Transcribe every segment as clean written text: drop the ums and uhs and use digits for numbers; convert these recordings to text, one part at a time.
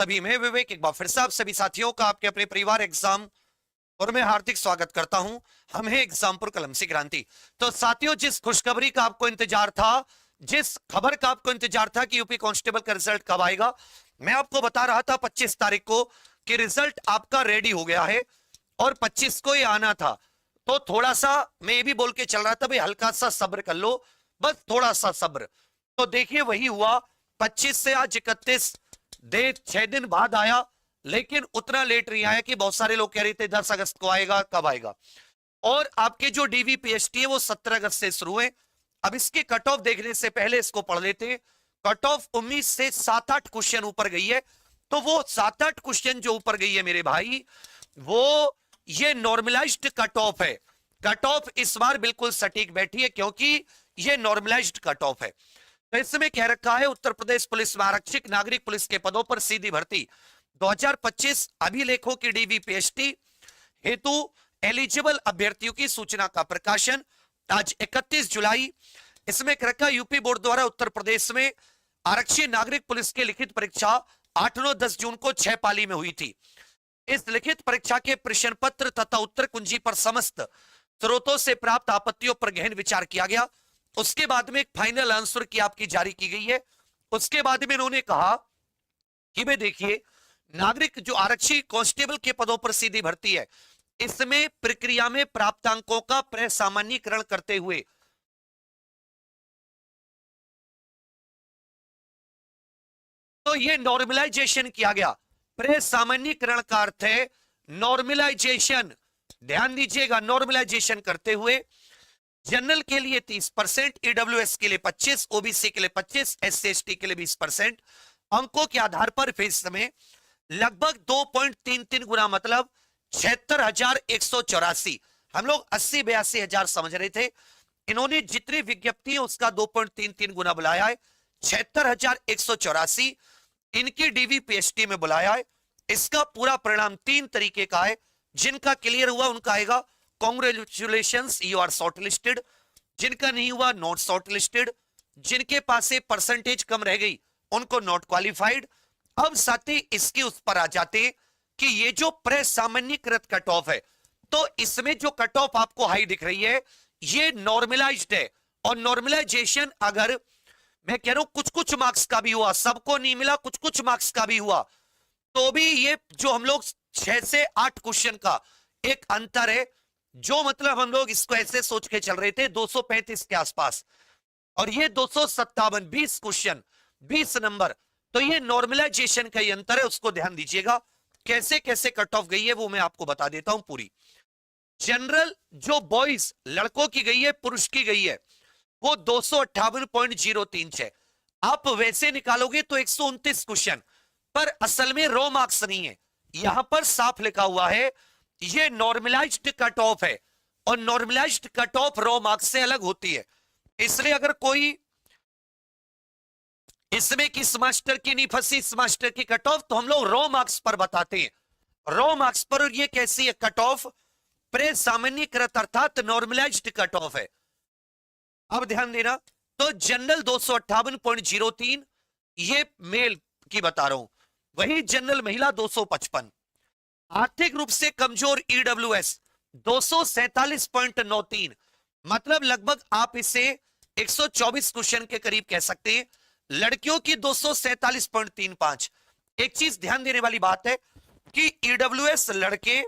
सभी मैं विवेक एक बार फिर से आप सभी साथियों का आपके अपने परिवार एग्जाम और मैं हार्दिक स्वागत करता हूं। हम हैं एग्जामपुर कलम से क्रांति। तो साथियों, जिस खुशखबरी का आपको इंतजार था, जिस खबर का आपको इंतजार था कि यूपी कांस्टेबल का रिजल्ट कब आएगा, मैं आपको बता रहा था 25 तारीख को कि रिजल्ट आपका रेडी हो गया है और 25 को ये आना था। तो थोड़ा सा मैं ये भी बोल के चल रहा था भाई हल्का सा सब्र कर लो, बस थोड़ा सा सब्र। तो देखिए वही हुआ। 25 से आज 31 दे 6 दिन बाद आया, लेकिन उतना लेट नहीं आया कि बहुत सारे लोग कह रहे थे 10 अगस्त को आएगा, कब आएगा। और आपके जो डीवीपीएसटी है वो 17 अगस्त से शुरू है। अब इसके कट ऑफ देखने से पहले इसको पढ़ लेते हैं। कट ऑफ 19 से 7-8 क्वेश्चन ऊपर गई है। तो वो 7-8 क्वेश्चन जो ऊपर गई है मेरे भाई, वो ये नॉर्मलाइज्ड कट ऑफ है। कट ऑफ इस बार बिल्कुल सटीक बैठी है क्योंकि ये नॉर्मलाइज्ड कट ऑफ है। तो इसमें कह रखा है उत्तर प्रदेश पुलिस में आरक्षक नागरिक पुलिस के पदों पर सीधी भर्ती 2025 अभिलेखों की डीवीपीएसटी हेतु एलिजिबल अभ्यर्थियों की सूचना का प्रकाशन आज 31 जुलाई। इसमें कह रखा यूपी बोर्ड द्वारा उत्तर प्रदेश में आरक्षी नागरिक पुलिस की लिखित परीक्षा 8-9-10 जून को 6 पाली में हुई थी। इस लिखित परीक्षा के प्रश्न पत्र तथा उत्तर कुंजी पर समस्त स्रोतों से प्राप्त आपत्तियों पर गहन विचार किया गया। उसके बाद में एक फाइनल आंसर की आपकी जारी की गई है। उसके बाद में इन्होंने कहा कि भाई देखिए, नागरिक जो आरक्षी कांस्टेबल के पदों पर सीधी भर्ती है, इसमें प्रक्रिया में प्राप्तांकों का प्रसामान्यीकरण करते हुए तो ये नॉर्मलाइजेशन किया गया। प्रसामान्यीकरण का अर्थ है नॉर्मलाइजेशन। ध्यान दीजिएगा, नॉर्मलाइजेशन करते हुए जनरल के लिए 30%, ईडब्ल्यूएस के लिए 25%, ओबीसी के लिए 25%, एससी एसटी के लिए 20% अंकों के आधार पर फीस में लगभग 2.33 गुना, मतलब 76,184। हम लोग 80-82 हजार समझ रहे थे, इन्होंने जितनी विज्ञप्ति है उसका 2.33 गुना बुलाया है। 76,184 इनकी डीवीपीएसटी में बुलाया है। इसका पूरा परिणाम 3 तरीके का है। जिनका क्लियर हुआ उनका आएगा congratulations, you are shortlisted. जिनका नहीं हुआ नॉट शॉर्ट लिस्टेड। जिनके पास से परसेंटेज कम रह गई उनको नॉट क्वालिफाइड। अब साथ ही इसके उस पर आ जाते हैं कि ये जो प्रसामान्यीकृत कट ऑफ है, तो इसमें जो कट ऑफ आपको हाई दिख रही है ये नॉर्मलाइज्ड है। और नॉर्मलाइजेशन अगर मैं कह रहा हूं कुछ कुछ मार्क्स का भी हुआ, सबको नहीं मिला, कुछ कुछ मार्क्स का भी हुआ, तो भी ये जो हम लोग 6 से 8 क्वेश्चन का एक अंतर है, जो मतलब हम लोग इसको ऐसे सोच के चल रहे थे 235 के आसपास, और ये 257, 20 क्वेश्चन 20 नंबर। तो ये नॉर्मलाइजेशन का ही अंतर है, उसको ध्यान दीजिएगा। कैसे कैसे कट ऑफ गई है वो मैं आपको बता देता हूं पूरी। जनरल जो बॉयज लड़कों की गई है, पुरुष की गई है, वो 258.03 है। आप वैसे निकालोगे तो 129 क्वेश्चन, पर असल में रो मार्क्स नहीं है। यहां पर साफ लिखा हुआ है ये नॉर्मलाइज्ड कट ऑफ है, और नॉर्मलाइज्ड कट ऑफ रो मार्क्स से अलग होती है। इसलिए अगर कोई इसमें किस मास्टर की नहीं फंसी, इस मास्टर की कट ऑफ, तो हम लोग रो मार्क्स पर बताते हैं। रो मार्क्स पर ये कैसी है कट ऑफ, प्रसामान्यीकृत अर्थात नॉर्मलाइज्ड कट ऑफ है। अब ध्यान देना, तो जनरल 258.03 ये मेल की बता रहा हूं, वही जनरल महिला 255। आर्थिक रूप से कमजोर ईडब्ल्यूएस 247.93, मतलब लगभग आप इसे 124 क्वेश्चन के करीब कह सकते हैं। लड़कियों की 247.35। एक चीज ध्यान देने वाली बात है कि ईडब्ल्यूएस लड़के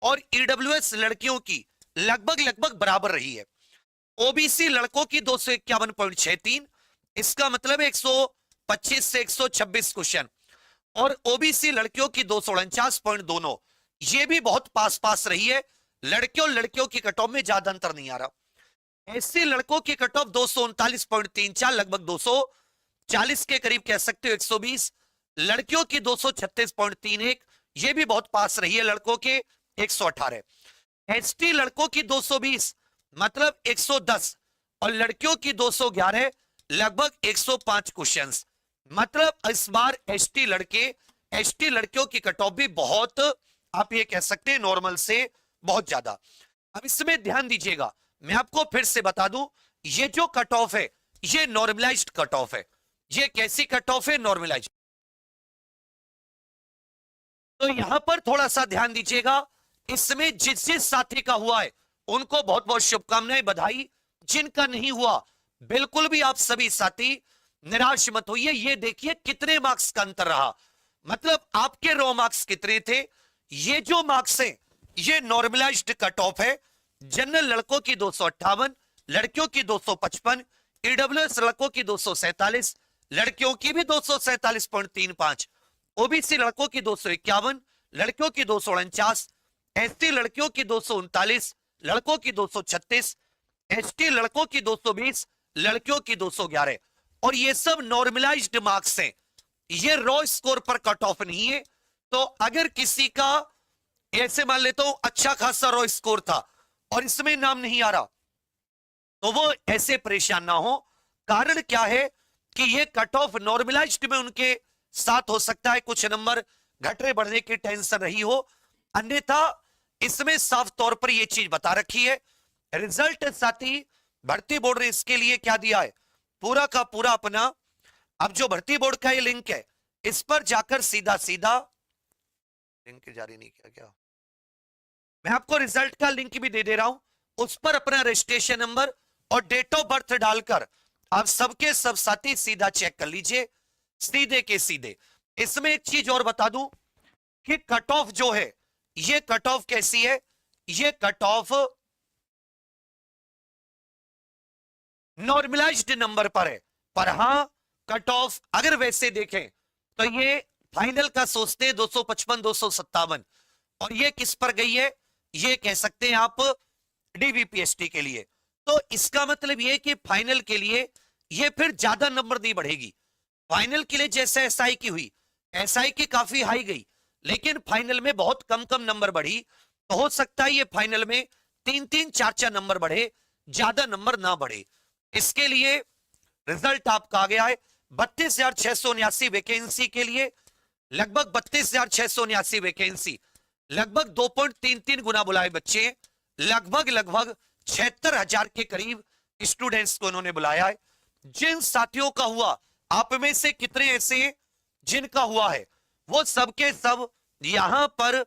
और ईडब्ल्यूएस लड़कियों की लगभग लगभग बराबर रही है। ओबीसी लड़कों की 251.63, इसका मतलब 125 से 126 क्वेश्चन, और ओबीसी लड़कियों की 249.29, ये भी बहुत पास पास रही है। लड़कियों की कट ऑफ में ज्यादा अंतर नहीं आ रहा। एससी लड़कों की कट ऑफ 239.34, लगभग 240 के करीब कह सकते हो, 120। लड़कियों की 236.31, ये भी बहुत पास रही है। लड़कों के 118। एसटी लड़कों की 220, मतलब 110, और लड़कियों की 211, लगभग 105 क्वेश्चंस। मतलब इस बार एसटी लड़कियों की कट ऑफ भी बहुत, आप ये कह सकते हैं नॉर्मल से बहुत ज्यादा। अब इसमें ध्यान दीजिएगा, मैं आपको फिर से बता दूं, ये जो कट ऑफ है ये नॉर्मलाइज्ड कट ऑफ है। ये कैसी कट ऑफ है? नॉर्मलाइज्ड। तो यहां पर थोड़ा सा ध्यान दीजिएगा, इसमें जिस जिस साथी का हुआ है उनको बहुत बहुत शुभकामनाएं, बधाई। जिनका नहीं हुआ, बिल्कुल भी आप सभी साथी निराश मत होइए। ये देखिए कितने मार्क्स का अंतर रहा, मतलब आपके रॉ मार्क्स कितने थे। ये जो मार्क्स है ये नॉर्मलाइज्ड कट ऑफ है। जनरल लड़कों की 258, लड़कियों की 255, ईडब्ल्यूएस लड़कों की 247, लड़कियों की भी 247.35, ओबीसी लड़कों की 251, लड़कियों की 249, एसटी लड़कियों की 239, लड़कों की 236, एसटी लड़कों की 220, लड़कियों की 211। और ये सब नॉर्मलाइज्ड मार्क्स हैं, ये रॉ स्कोर पर कट ऑफ नहीं है। तो अगर किसी का ऐसे मान लेता हूं अच्छा खासा रॉ स्कोर था और इसमें नाम नहीं आ रहा, तो वो ऐसे परेशान ना हो। कारण क्या है कि ये कट ऑफ नॉर्मलाइज्ड में उनके साथ हो सकता है कुछ नंबर घटने बढ़ने की टेंशन रही हो, अन्यथा इसमें साफ तौर पर यह चीज बता रखी है। रिजल्ट साथी भर्ती बोर्ड ने इसके लिए क्या दिया है, पूरा का पूरा अपना, अब जो भर्ती बोर्ड का ये लिंक है इस पर जाकर सीधा सीधा लिंक जारी नहीं किया क्या, मैं आपको रिजल्ट का लिंक भी दे रहा हूं, उस पर अपना रजिस्ट्रेशन नंबर और डेट ऑफ बर्थ डालकर आप सबके सब साथी सीधा चेक कर लीजिए, सीधे के सीधे। इसमें एक चीज और बता दूं कि कट ऑफ जो है, ये कट ऑफ कैसी है, ये कट ऑफ नॉर्मलाइज्ड नंबर पर है। पर हां कट ऑफ अगर वैसे देखें तो ये फाइनल का सोचते हैं 255 257, और ये किस पर गई है, ये कह सकते हैं आप डीवीपीएसटी के लिए। तो इसका मतलब ये कि फाइनल के लिए ये फिर ज्यादा नंबर नहीं बढ़ेगी। फाइनल के लिए जैसे एसआई की हुई, एसआई की काफी हाई गई लेकिन फाइनल में बहुत कम कम नंबर बढ़ी, तो हो सकता है ये फाइनल में 3-3 4-4 नंबर बढ़े, ज्यादा नंबर ना बढ़े। इसके लिए रिजल्ट आपका आ गया है 32,679 वैकेंसी के लिए, लगभग 32,679 वैकेंसी, लगभग 2.33 गुना बुलाए बच्चे, लगभग 76,000 के करीब स्टूडेंट्स को उन्होंने बुलाया है। जिन साथियों का हुआ, आप में से कितने ऐसे हैं जिनका हुआ है, वो सबके सब यहां पर